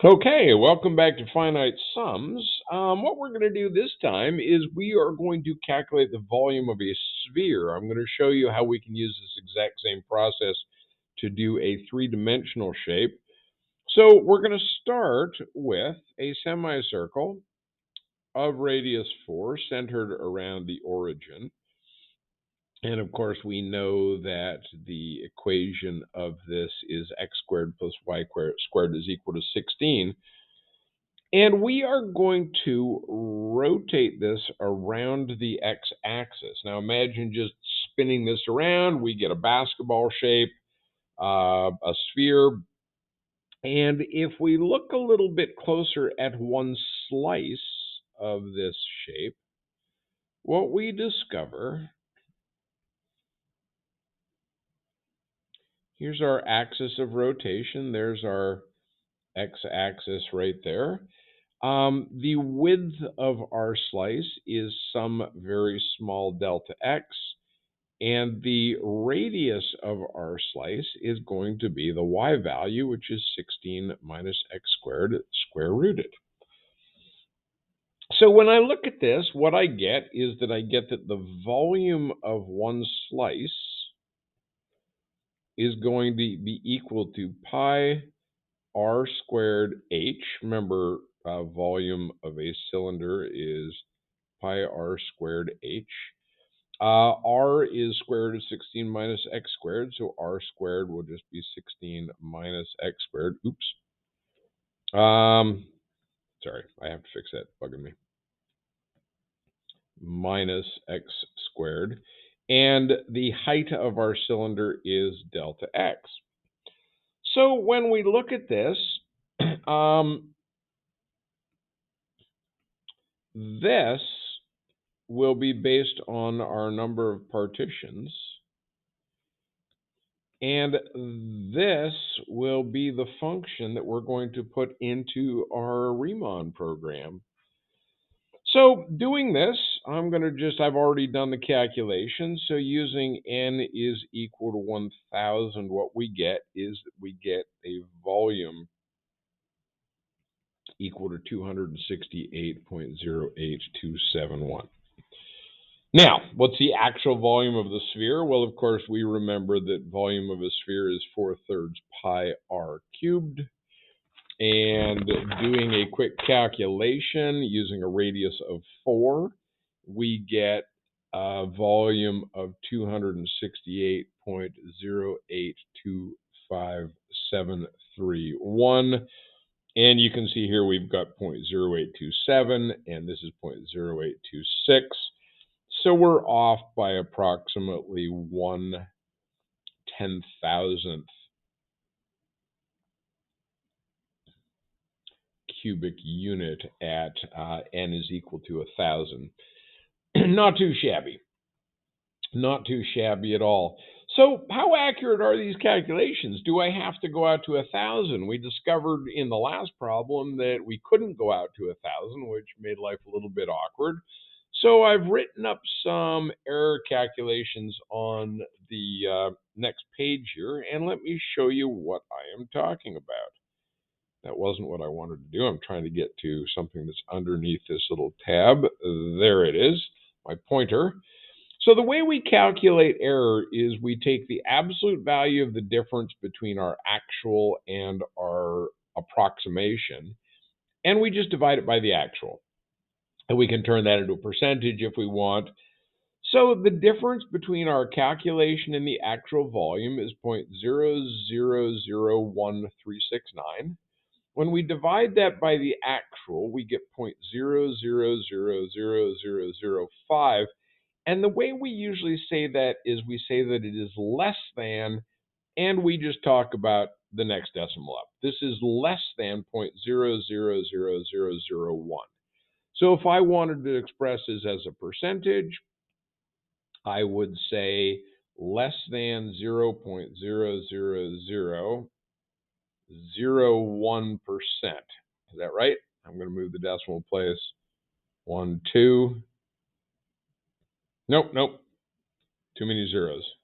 Okay, welcome back to Finite Sums. What we're going to do this time is we are going to calculate the volume of a sphere. I'm going to show you how we can use this exact same process to do a three-dimensional shape. So we're going to start with a semicircle of radius 4 centered around the origin. And of course, we know that the equation of this is x squared plus y squared is equal to 16. And we are going to rotate this around the x-axis. Now imagine just spinning this around. We get a basketball shape, a sphere. And if we look a little bit closer at one slice of this shape, what we discover, here's our axis of rotation. There's our x-axis right there. The width of our slice is some very small delta x, and the radius of our slice is going to be the y value, which is 16 minus x squared square rooted. So when I look at this, what I get is that I get that the volume of one slice is going to be equal to pi r squared h. Remember, volume of a cylinder is pi r squared h. R is square root of 16 minus x squared, so r squared will just be 16 minus x squared. Oops. Sorry, I have to fix that. Bugging me. Minus x squared. And the height of our cylinder is delta x. So when we look at this, this will be based on our number of partitions. And this will be the function that we're going to put into our Riemann program. So doing this, I've already done the calculation. So using n is equal to 1,000, what we get is that we get a volume equal to 268.08271. Now, what's the actual volume of the sphere? Well, of course, we remember that volume of a sphere is 4/3 pi r cubed. And doing a quick calculation using a radius of 4, we get a volume of 268.0825731. And you can see here we've got 0.0827, and this is 0.0826. So we're off by approximately 1/10,000th cubic unit at n is equal to 1,000. Not too shabby. Not too shabby at all. So how accurate are these calculations? Do I have to go out to 1,000? We discovered in the last problem that we couldn't go out to 1,000, which made life a little bit awkward. So I've written up some error calculations on the next page here, and let me show you what I am talking about. That wasn't what I wanted to do. I'm trying to get to something that's underneath this little tab. There it is, my pointer. So the way we calculate error is we take the absolute value of the difference between our actual and our approximation, and we just divide it by the actual. And we can turn that into a percentage if we want. So the difference between our calculation and the actual volume is 0.0001369. When we divide that by the actual, we get 0.0000005. And the way we usually say that is we say that it is less than, and we just talk about the next decimal up. This is less than 0.000001. So if I wanted to express this as a percentage, I would say less than 0.00001%. Is that right? I'm going to move the decimal place. 1, 2. Nope. Too many zeros.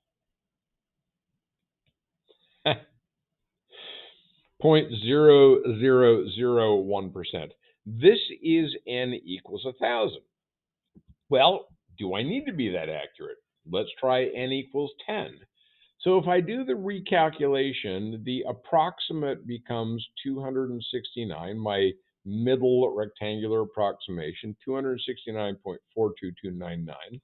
0.0001%. This is n equals 1,000. Well, do I need to be that accurate? Let's try n equals 10. So if I do the recalculation, the approximate becomes 269, my middle rectangular approximation, 269.42299.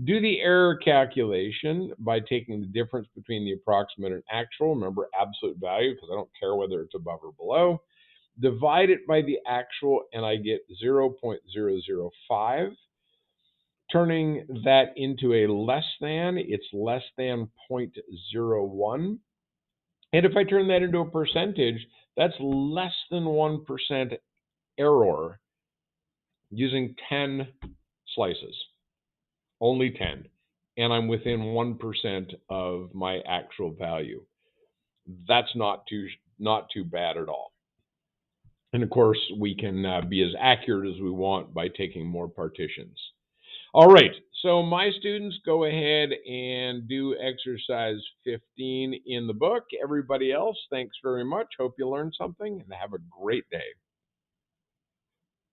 Do the error calculation by taking the difference between the approximate and actual, remember absolute value because I don't care whether it's above or below, divide it by the actual and I get 0.005. Turning that into a less than, it's less than 0.01. And if I turn that into a percentage, that's less than 1% error using 10 slices, only 10. And I'm within 1% of my actual value. That's not too bad at all. And of course, we can be as accurate as we want by taking more partitions. All right, so my students, go ahead and do exercise 15 in the book. Everybody else, thanks very much. Hope you learned something and have a great day.